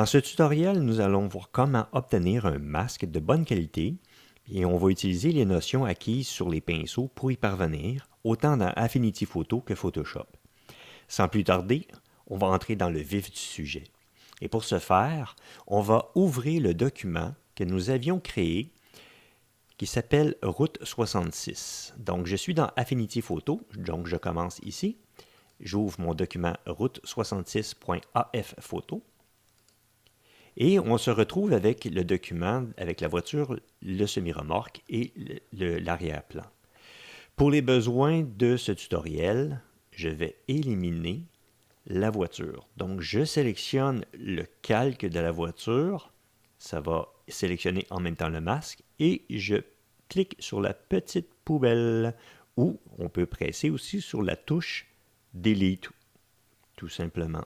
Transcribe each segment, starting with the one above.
Dans ce tutoriel, nous allons voir comment obtenir un masque de bonne qualité et on va utiliser les notions acquises sur les pinceaux pour y parvenir, autant dans Affinity Photo que Photoshop. Sans plus tarder, on va entrer dans le vif du sujet. Et pour ce faire, on va ouvrir le document que nous avions créé qui s'appelle Route 66. Donc, je suis dans Affinity Photo, donc je commence ici. J'ouvre mon document route66.af photo. Et on se retrouve avec le document, avec la voiture, le semi-remorque et l'arrière-plan. Pour les besoins de ce tutoriel, je vais éliminer la voiture. Donc, je sélectionne le calque de la voiture. Ça va sélectionner en même temps le masque. Et je clique sur la petite poubelle ou on peut presser aussi sur la touche Delete, tout simplement.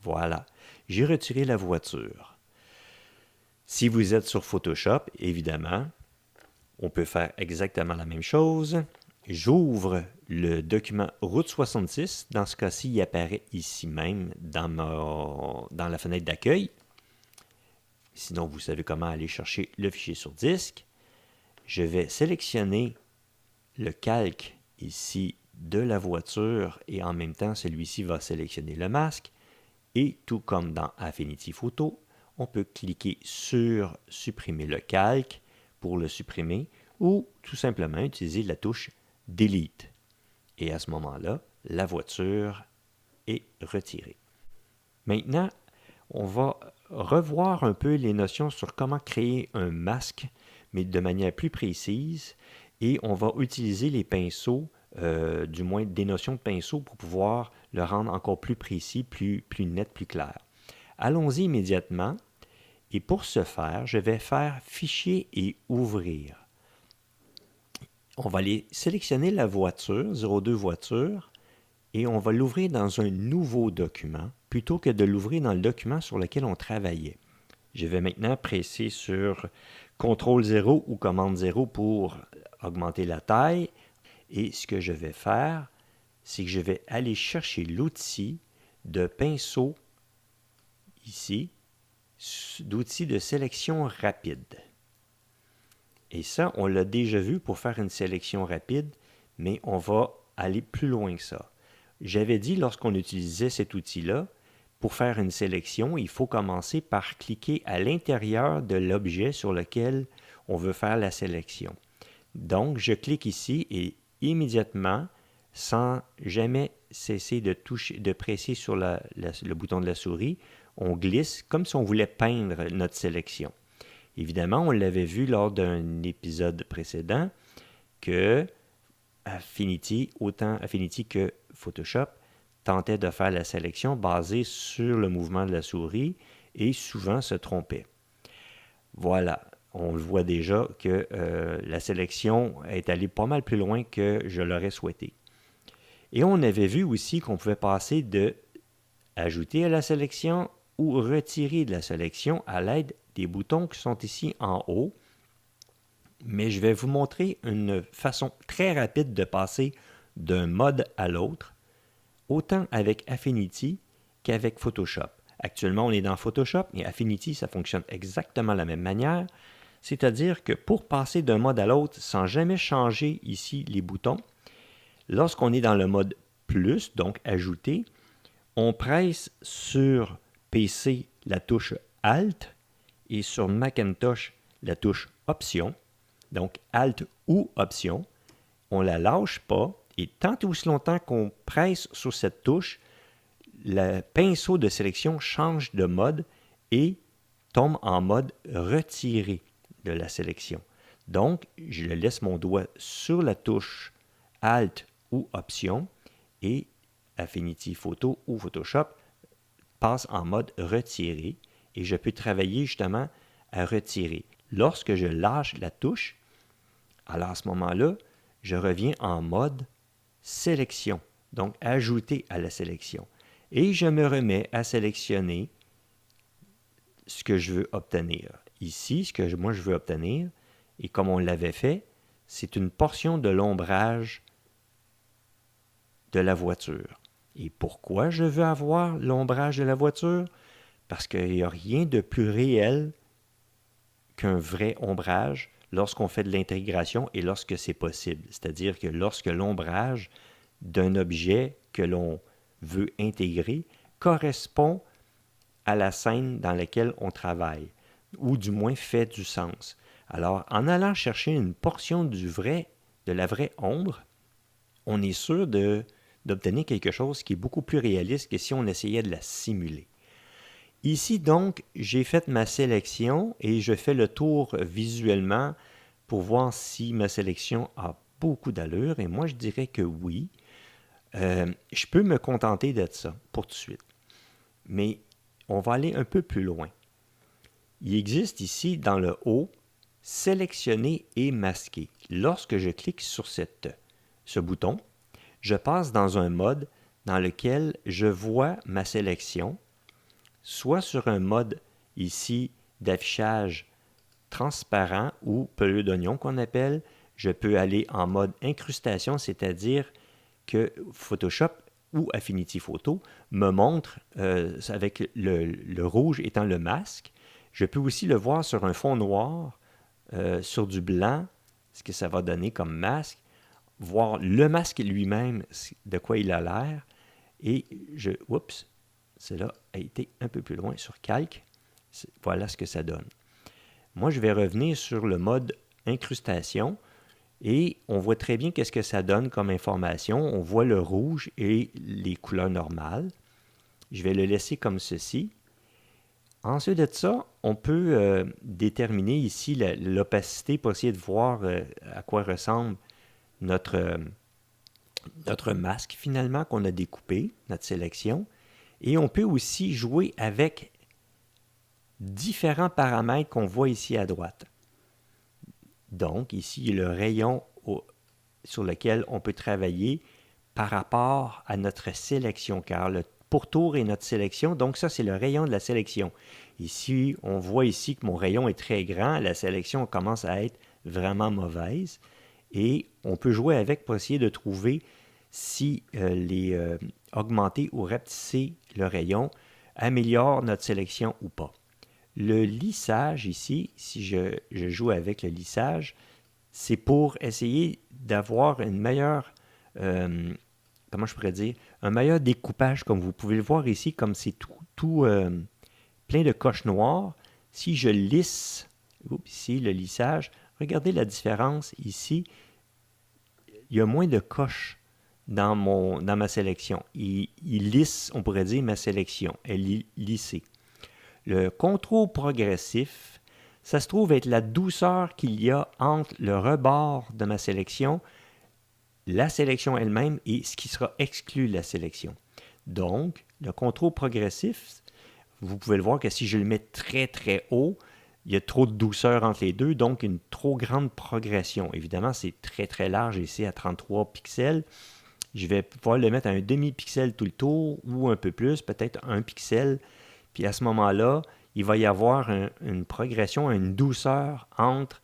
Voilà, j'ai retiré la voiture. Si vous êtes sur Photoshop, évidemment, on peut faire exactement la même chose. J'ouvre le document Route 66. Dans ce cas-ci, il apparaît ici même dans la fenêtre d'accueil. Sinon, vous savez comment aller chercher le fichier sur disque. Je vais sélectionner le calque ici de la voiture et en même temps, celui-ci va sélectionner le masque. Et tout comme dans Affinity Photo, on peut cliquer sur « Supprimer le calque » pour le supprimer ou tout simplement utiliser la touche « Delete ». Et à ce moment-là, la voiture est retirée. Maintenant, on va revoir un peu les notions sur comment créer un masque, mais de manière plus précise. Et on va utiliser les pinceaux, du moins des notions de pinceaux pour pouvoir le rendre encore plus précis, plus net, plus clair. Allons-y immédiatement. Et pour ce faire, je vais faire Fichier et Ouvrir. On va aller sélectionner la voiture, 02 voiture, et on va l'ouvrir dans un nouveau document, plutôt que de l'ouvrir dans le document sur lequel on travaillait. Je vais maintenant presser sur CTRL 0 ou commande 0 pour augmenter la taille. Et ce que je vais faire, c'est que je vais aller chercher l'outil de pinceau, ici, d'outil de sélection rapide. Et ça, on l'a déjà vu pour faire une sélection rapide, mais on va aller plus loin que ça. J'avais dit, lorsqu'on utilisait cet outil-là, pour faire une sélection, il faut commencer par cliquer à l'intérieur de l'objet sur lequel on veut faire la sélection. Donc, je clique ici et immédiatement, sans jamais cesser de presser sur le bouton de la souris, on glisse comme si on voulait peindre notre sélection. Évidemment, on l'avait vu lors d'un épisode précédent que Affinity, autant Affinity que Photoshop, tentait de faire la sélection basée sur le mouvement de la souris et souvent se trompait. Voilà. On le voit déjà que la sélection est allée pas mal plus loin que je l'aurais souhaité. Et on avait vu aussi qu'on pouvait passer de ajouter à la sélection ou retirer de la sélection à l'aide des boutons qui sont ici en haut. Mais je vais vous montrer une façon très rapide de passer d'un mode à l'autre, autant avec Affinity qu'avec Photoshop. Actuellement, on est dans Photoshop, mais Affinity, ça fonctionne exactement de la même manière. C'est-à-dire que pour passer d'un mode à l'autre sans jamais changer ici les boutons, lorsqu'on est dans le mode plus, donc ajouter, on presse sur PC la touche Alt et sur Macintosh la touche Option. Donc Alt ou Option, on ne la lâche pas et tant et aussi longtemps qu'on presse sur cette touche, le pinceau de sélection change de mode et tombe en mode retiré de la sélection. Donc, je laisse mon doigt sur la touche Alt ou Option et Affinity Photo ou Photoshop passe en mode retiré et je peux travailler justement à retirer. Lorsque je lâche la touche, alors à ce moment-là, je reviens en mode sélection, donc ajouter à la sélection. Et je me remets à sélectionner ce que je veux obtenir. Ici, ce que moi je veux obtenir, et comme on l'avait fait, c'est une portion de l'ombrage de la voiture. Et pourquoi je veux avoir l'ombrage de la voiture? parce qu'il n'y a rien de plus réel qu'un vrai ombrage lorsqu'on fait de l'intégration et lorsque c'est possible. C'est-à-dire que lorsque l'ombrage d'un objet que l'on veut intégrer correspond à la scène dans laquelle on travaille, ou du moins fait du sens. Alors, en allant chercher une portion de la vraie ombre, on est sûr d'obtenir quelque chose qui est beaucoup plus réaliste que si on essayait de la simuler. Ici, donc, j'ai fait ma sélection et je fais le tour visuellement pour voir si ma sélection a beaucoup d'allure. Et moi, je dirais que oui. Je peux me contenter de ça pour tout de suite. Mais on va aller un peu plus loin. Il existe ici, dans le haut, sélectionner et masquer. Lorsque je clique sur ce bouton, je passe dans un mode dans lequel je vois ma sélection, soit sur un mode ici d'affichage transparent ou pelure d'oignon qu'on appelle. Je peux aller en mode incrustation, c'est-à-dire que Photoshop ou Affinity Photo me montre avec le rouge étant le masque. Je peux aussi le voir sur un fond noir, sur du blanc, ce que ça va donner comme masque, voir le masque lui-même, de quoi il a l'air, et oups, cela a été un peu plus loin sur Calque. Voilà ce que ça donne. Moi, je vais revenir sur le mode incrustation et on voit très bien qu'est-ce que ça donne comme information. On voit le rouge et les couleurs normales. Je vais le laisser comme ceci. Ensuite de ça, on peut déterminer ici l'opacité pour essayer de voir à quoi ressemble notre masque finalement qu'on a découpé, notre sélection. Et on peut aussi jouer avec différents paramètres qu'on voit ici à droite. Donc, ici, il y a le rayon sur lequel on peut travailler par rapport à notre sélection, car le pourtour est notre sélection. Donc, ça, c'est le rayon de la sélection. Ici, on voit ici que mon rayon est très grand. La sélection commence à être vraiment mauvaise. Et on peut jouer avec pour essayer de trouver si augmenter ou rapetisser le rayon améliore notre sélection ou pas. Le lissage ici, si je joue avec le lissage, c'est pour essayer d'avoir une meilleure, comment je pourrais dire, un meilleur découpage, comme vous pouvez le voir ici, comme c'est tout plein de coches noires. Si je lisse, ici le lissage, regardez la différence ici, il y a moins de coches dans ma sélection. Il lisse, on pourrait dire, ma sélection, elle est lissée. Le contrôle progressif, ça se trouve être la douceur qu'il y a entre le rebord de ma sélection, la sélection elle-même et ce qui sera exclu de la sélection. Donc, le contrôle progressif, vous pouvez le voir que si je le mets très très haut, il y a trop de douceur entre les deux, donc une trop grande progression. Évidemment, c'est très très large ici à 33 pixels. Je vais pouvoir le mettre à un demi-pixel tout le tour ou un peu plus, peut-être 1 pixel. Puis à ce moment-là, il va y avoir une progression, une douceur entre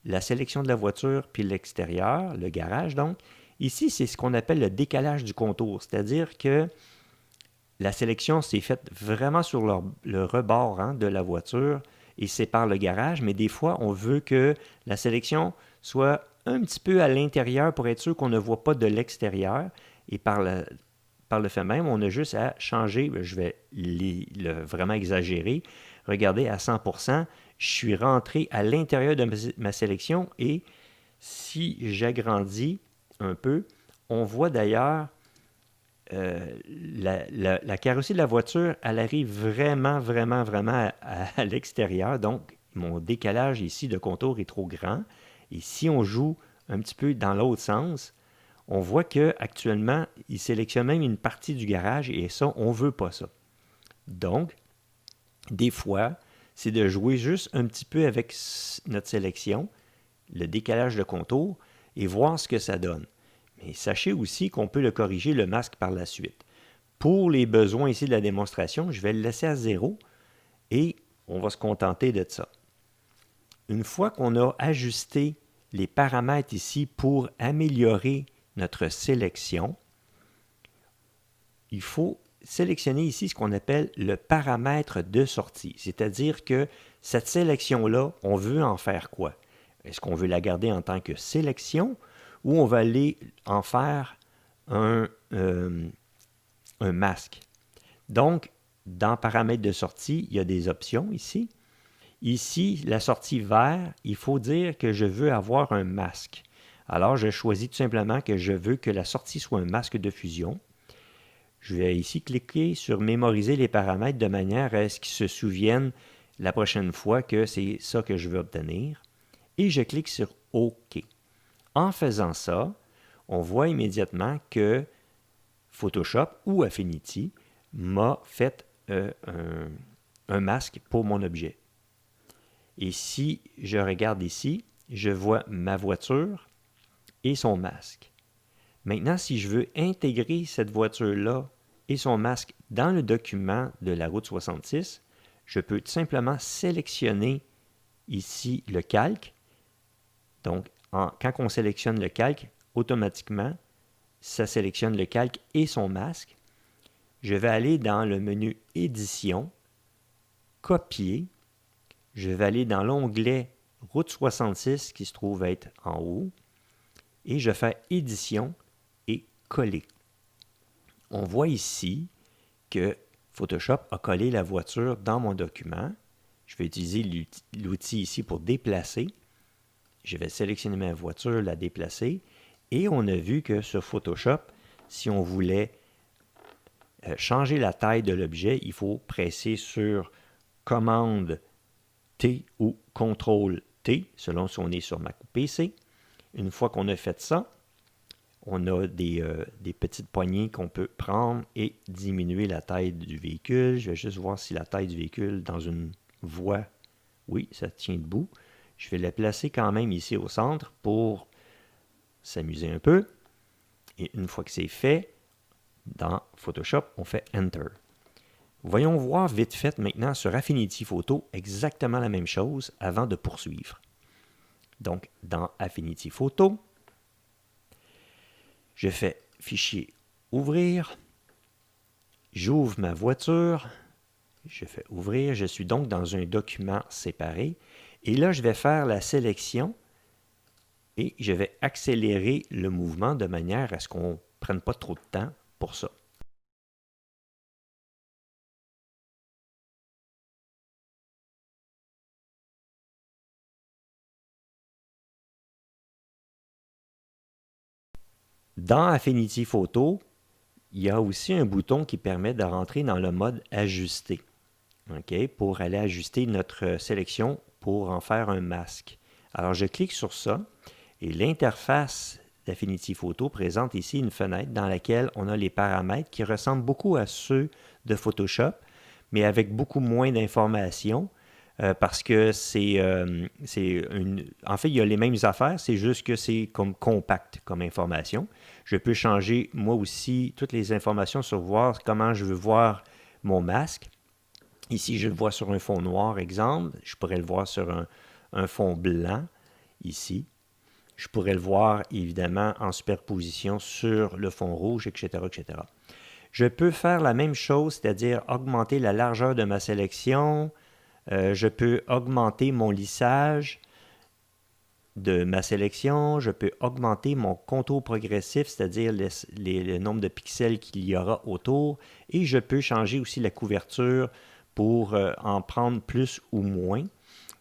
la sélection de la voiture puis l'extérieur, le garage donc. Ici, c'est ce qu'on appelle le décalage du contour, c'est-à-dire que la sélection s'est faite vraiment sur le rebord de la voiture et sépare le garage, mais des fois, on veut que la sélection soit un petit peu à l'intérieur pour être sûr qu'on ne voit pas de l'extérieur. Et par le fait même, on a juste à changer, je vais vraiment exagérer, regardez à 100%, je suis rentré à l'intérieur de ma sélection et si j'agrandis un peu, on voit d'ailleurs la carrosserie de la voiture, elle arrive vraiment, vraiment, vraiment à l'extérieur. Donc, mon décalage ici de contour est trop grand. Et si on joue un petit peu dans l'autre sens, on voit qu'actuellement, il sélectionne même une partie du garage et ça, on ne veut pas ça. Donc, des fois, c'est de jouer juste un petit peu avec notre sélection, le décalage de contour, et voir ce que ça donne. Mais sachez aussi qu'on peut le corriger, le masque, par la suite. Pour les besoins ici de la démonstration, je vais le laisser à 0 et on va se contenter de ça. Une fois qu'on a ajusté les paramètres ici pour améliorer notre sélection, il faut sélectionner ici ce qu'on appelle le paramètre de sortie. C'est-à-dire que cette sélection-là, on veut en faire quoi? Est-ce qu'on veut la garder en tant que sélection ou on va aller en faire un masque? Donc, dans paramètres de sortie, il y a des options ici. Ici, la sortie vert, il faut dire que je veux avoir un masque. Alors, je choisis tout simplement que je veux que la sortie soit un masque de fusion. Je vais ici cliquer sur mémoriser les paramètres de manière à ce qu'ils se souviennent la prochaine fois que c'est ça que je veux obtenir. Et je clique sur OK. En faisant ça, on voit immédiatement que Photoshop ou Affinity m'a fait un masque pour mon objet. Et si je regarde ici, je vois ma voiture et son masque. Maintenant, si je veux intégrer cette voiture-là et son masque dans le document de la route 66, je peux tout simplement sélectionner ici le calque. Donc, quand on sélectionne le calque, automatiquement, ça sélectionne le calque et son masque. Je vais aller dans le menu Édition, Copier. Je vais aller dans l'onglet Route 66 qui se trouve être en haut et je fais Édition et Coller. On voit ici que Photoshop a collé la voiture dans mon document. Je vais utiliser l'outil ici pour déplacer. Je vais sélectionner ma voiture, la déplacer et on a vu que sur Photoshop, si on voulait changer la taille de l'objet, il faut presser sur Commande T ou CTRL T, selon si on est sur Mac ou PC. Une fois qu'on a fait ça, on a des petites poignées qu'on peut prendre et diminuer la taille du véhicule. Je vais juste voir si la taille du véhicule dans une voie, oui, ça tient debout. Je vais la placer quand même ici au centre pour s'amuser un peu. Et une fois que c'est fait, dans Photoshop, on fait Enter. Voyons voir vite fait maintenant sur Affinity Photo exactement la même chose avant de poursuivre. Donc, dans Affinity Photo, je fais Fichier, Ouvrir. J'ouvre ma voiture. Je fais Ouvrir. Je suis donc dans un document séparé. Et là, je vais faire la sélection et je vais accélérer le mouvement de manière à ce qu'on ne prenne pas trop de temps pour ça. Dans Affinity Photo, il y a aussi un bouton qui permet de rentrer dans le mode Ajuster, pour aller ajuster notre sélection pour en faire un masque. Alors, je clique sur ça et l'interface d'Affinity Photo présente ici une fenêtre dans laquelle on a les paramètres qui ressemblent beaucoup à ceux de Photoshop, mais avec beaucoup moins d'informations. Parce que en fait, il y a les mêmes affaires, c'est juste que c'est comme compact comme information. Je peux changer, moi aussi, toutes les informations sur voir comment je veux voir mon masque. Ici, je le vois sur un fond noir, exemple. Je pourrais le voir sur un fond blanc, ici. Je pourrais le voir, évidemment, en superposition sur le fond rouge, etc., etc. Je peux faire la même chose, c'est-à-dire augmenter la largeur de ma sélection. Je peux augmenter mon lissage de ma sélection. Je peux augmenter mon contour progressif, c'est-à-dire le nombre de pixels qu'il y aura autour. Et je peux changer aussi la couverture pour en prendre plus ou moins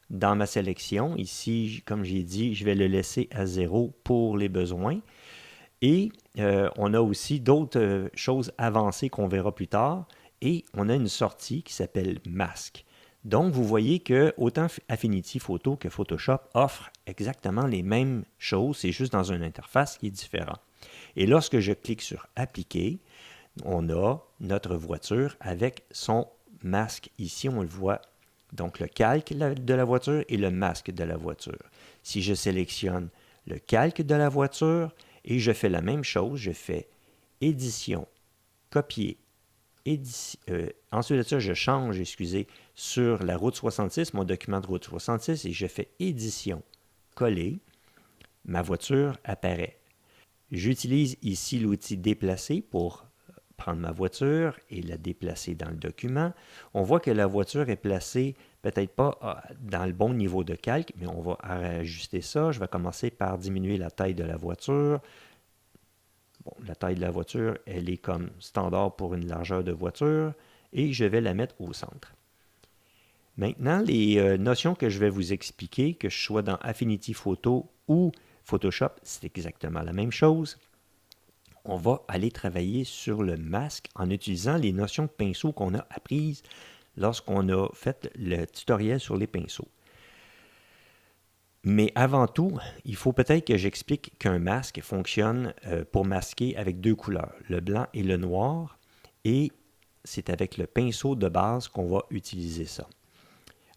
dans ma sélection. Ici, comme j'ai dit, je vais le laisser à 0 pour les besoins. Et on a aussi d'autres choses avancées qu'on verra plus tard. Et on a une sortie qui s'appelle Masque. Donc, vous voyez que autant Affinity Photo que Photoshop offrent exactement les mêmes choses, c'est juste dans une interface qui est différente. Et lorsque je clique sur Appliquer, on a notre voiture avec son masque. Ici, on le voit, donc le calque de la voiture et le masque de la voiture. Si je sélectionne le calque de la voiture et je fais la même chose, je fais Édition, Copier, ensuite de ça, je change, sur la route 66, mon document de route 66, et je fais Édition, Coller. Ma voiture apparaît. J'utilise ici l'outil Déplacer pour prendre ma voiture et la déplacer dans le document. On voit que la voiture est placée peut-être pas dans le bon niveau de calque, mais on va ajuster ça. Je vais commencer par diminuer la taille de la voiture. Bon, la taille de la voiture, elle est comme standard pour une largeur de voiture et je vais la mettre au centre. Maintenant, les notions que je vais vous expliquer, que je sois dans Affinity Photo ou Photoshop, c'est exactement la même chose. On va aller travailler sur le masque en utilisant les notions de pinceau qu'on a apprises lorsqu'on a fait le tutoriel sur les pinceaux. Mais avant tout, il faut peut-être que j'explique qu'un masque fonctionne pour masquer avec deux couleurs, le blanc et le noir, et c'est avec le pinceau de base qu'on va utiliser ça.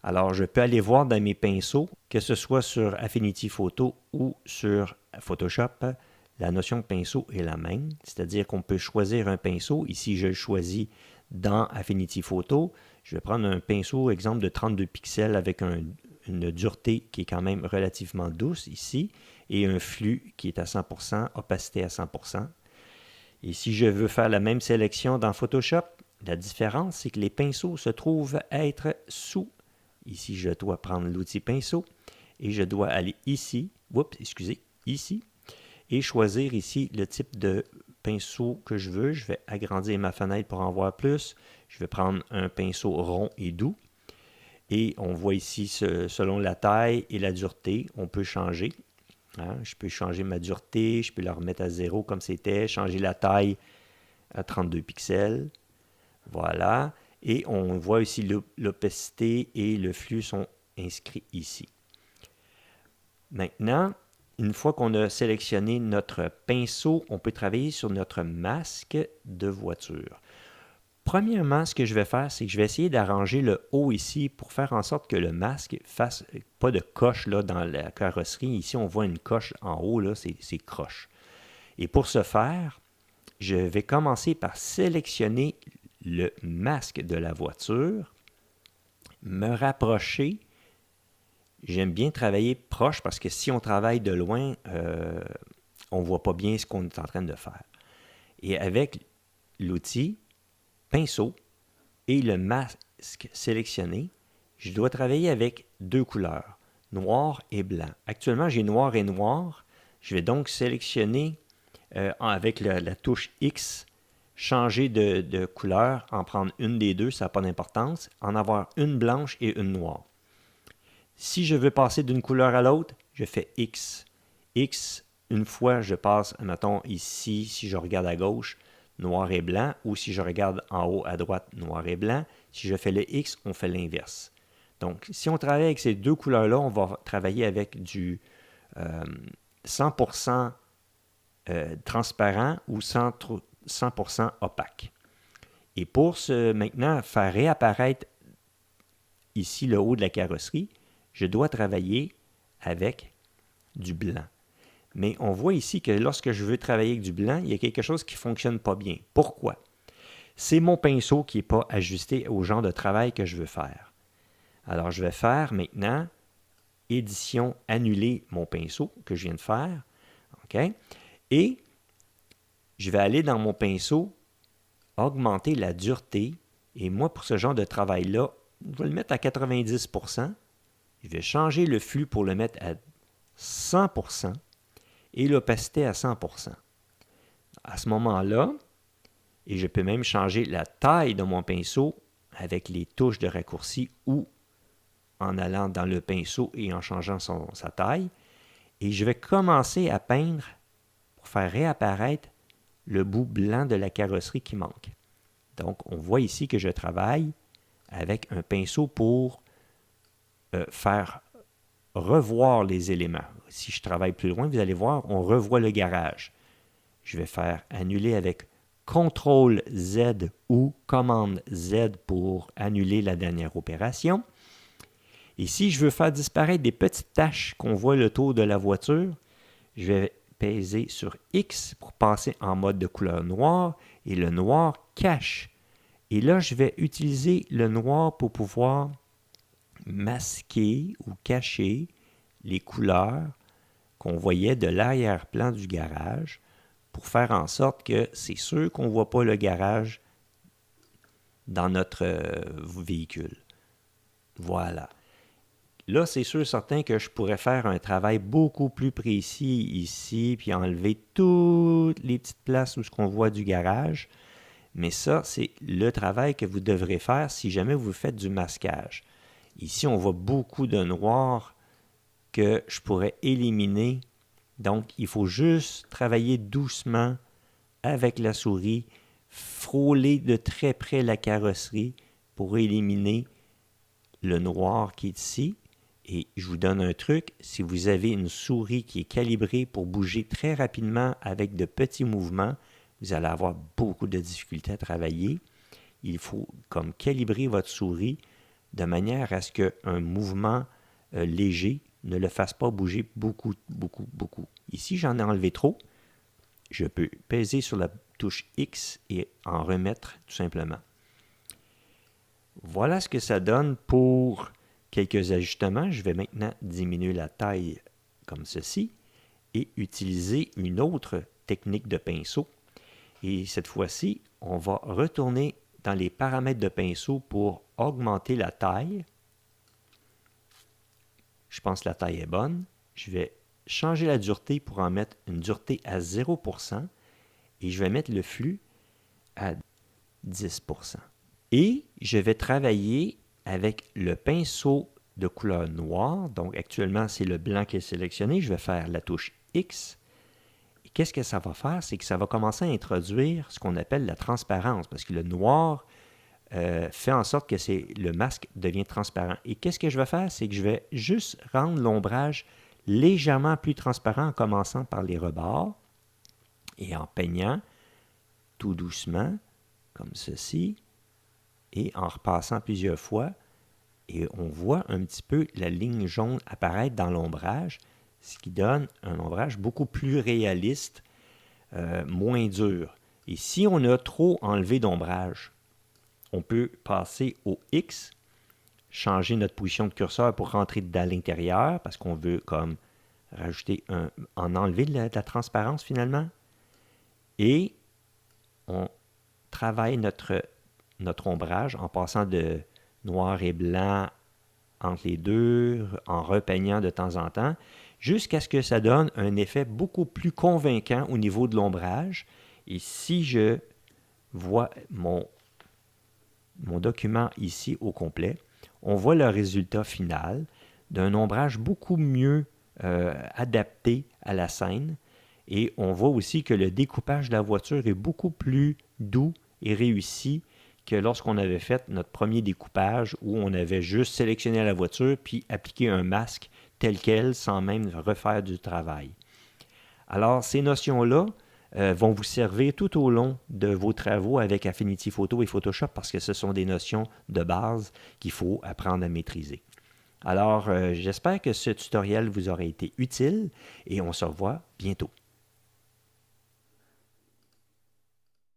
Alors, je peux aller voir dans mes pinceaux, que ce soit sur Affinity Photo ou sur Photoshop, la notion de pinceau est la même, c'est-à-dire qu'on peut choisir un pinceau. Ici, je le choisis dans Affinity Photo. Je vais prendre un pinceau, exemple, de 32 pixels avec une dureté qui est quand même relativement douce ici et un flux qui est à 100%, opacité à 100%. Et si je veux faire la même sélection dans Photoshop, la différence, c'est que les pinceaux se trouvent être sous. Ici, je dois prendre l'outil pinceau et je dois aller ici, ici, et choisir ici le type de pinceau que je veux. Je vais agrandir ma fenêtre pour en voir plus. Je vais prendre un pinceau rond et doux. Et on voit ici, selon la taille et la dureté, on peut changer. Je peux changer ma dureté, je peux la remettre à 0 comme c'était, changer la taille à 32 pixels. Voilà. Et on voit ici l'opacité et le flux sont inscrits ici. Maintenant, une fois qu'on a sélectionné notre pinceau, on peut travailler sur notre masque de voiture. Premièrement, ce que je vais faire, c'est que je vais essayer d'arranger le haut ici pour faire en sorte que le masque fasse pas de coche là, dans la carrosserie. Ici, on voit une coche en haut, là, c'est croche. Et pour ce faire, je vais commencer par sélectionner le masque de la voiture, me rapprocher. J'aime bien travailler proche parce que si on travaille de loin, on ne voit pas bien ce qu'on est en train de faire. Et avec l'outil pinceau et le masque sélectionné, je dois travailler avec deux couleurs, noir et blanc. Actuellement, j'ai noir et noir. Je vais donc sélectionner avec la touche X, changer de couleur, en prendre une des deux, ça n'a pas d'importance, en avoir une blanche et une noire. Si je veux passer d'une couleur à l'autre, je fais X. X, une fois, je passe, mettons ici, si je regarde à gauche, noir et blanc, ou si je regarde en haut à droite, noir et blanc. Si je fais le X, on fait l'inverse. Donc, si on travaille avec ces deux couleurs-là, on va travailler avec du 100% transparent ou 100% opaque. Et pour maintenant faire réapparaître ici le haut de la carrosserie, je dois travailler avec du blanc. Mais on voit ici que lorsque je veux travailler avec du blanc, il y a quelque chose qui ne fonctionne pas bien. Pourquoi? C'est mon pinceau qui n'est pas ajusté au genre de travail que je veux faire. Alors, je vais faire maintenant édition, annuler mon pinceau que je viens de faire. OK? Et je vais aller dans mon pinceau, augmenter la dureté. Et moi, pour ce genre de travail-là, je vais le mettre à 90%. Je vais changer le flux pour le mettre à 100% et l'opacité à 100%. À ce moment-là, et je peux même changer la taille de mon pinceau avec les touches de raccourci ou en allant dans le pinceau et en changeant sa taille. Et je vais commencer à peindre pour faire réapparaître le bout blanc de la carrosserie qui manque. Donc, on voit ici que je travaille avec un pinceau pour faire revoir les éléments. Si je travaille plus loin, vous allez voir, on revoit le garage. Je vais faire annuler avec CTRL Z ou commande Z pour annuler la dernière opération. Et si je veux faire disparaître des petites taches qu'on voit le tour de la voiture, je vais peser sur X pour passer en mode de couleur noire et le noir cache. Et là, je vais utiliser le noir pour pouvoir masquer ou cacher les couleurs qu'on voyait de l'arrière-plan du garage pour faire en sorte que c'est sûr qu'on ne voit pas le garage dans notre véhicule. Voilà. Là, c'est sûr certain que je pourrais faire un travail beaucoup plus précis ici, puis enlever toutes les petites places où on voit du garage. Mais ça, c'est le travail que vous devrez faire si jamais vous faites du masquage. Ici, on voit beaucoup de noir que je pourrais éliminer. Donc, il faut juste travailler doucement avec la souris, frôler de très près la carrosserie pour éliminer le noir qui est ici. Et je vous donne un truc, si vous avez une souris qui est calibrée pour bouger très rapidement avec de petits mouvements, vous allez avoir beaucoup de difficultés à travailler. Il faut comme calibrer votre souris de manière à ce qu'un mouvement léger ne le fasse pas bouger beaucoup, beaucoup, beaucoup. Ici, j'en ai enlevé trop. Je peux peser sur la touche X et en remettre tout simplement. Voilà ce que ça donne pour quelques ajustements. Je vais maintenant diminuer la taille comme ceci et utiliser une autre technique de pinceau. Et cette fois-ci, on va retourner dans les paramètres de pinceau pour augmenter la taille. Je pense que la taille est bonne. Je vais changer la dureté pour en mettre une dureté à 0% et je vais mettre le flux à 10%. Et je vais travailler avec le pinceau de couleur noire. Donc actuellement, c'est le blanc qui est sélectionné. Je vais faire la touche X. Et qu'est-ce que ça va faire? C'est que ça va commencer à introduire ce qu'on appelle la transparence, parce que le noir fait en sorte que le masque devient transparent. Et qu'est-ce que je vais faire? C'est que je vais juste rendre l'ombrage légèrement plus transparent en commençant par les rebords et en peignant tout doucement, comme ceci, et en repassant plusieurs fois. Et on voit un petit peu la ligne jaune apparaître dans l'ombrage, ce qui donne un ombrage beaucoup plus réaliste, moins dur. Et si on a trop enlevé d'ombrage, on peut passer au X, changer notre position de curseur pour rentrer dans l'intérieur, parce qu'on veut comme rajouter en enlever de la transparence finalement. Et on travaille notre ombrage en passant de noir et blanc entre les deux, en repeignant de temps en temps, jusqu'à ce que ça donne un effet beaucoup plus convaincant au niveau de l'ombrage. Et si je vois mon document ici au complet, on voit le résultat final d'un ombrage beaucoup mieux adapté à la scène. Et on voit aussi que le découpage de la voiture est beaucoup plus doux et réussi que lorsqu'on avait fait notre premier découpage où on avait juste sélectionné la voiture puis appliqué un masque tel quel sans même refaire du travail. Alors, ces notions-là vont vous servir tout au long de vos travaux avec Affinity Photo et Photoshop parce que ce sont des notions de base qu'il faut apprendre à maîtriser. Alors, j'espère que ce tutoriel vous aura été utile et on se revoit bientôt.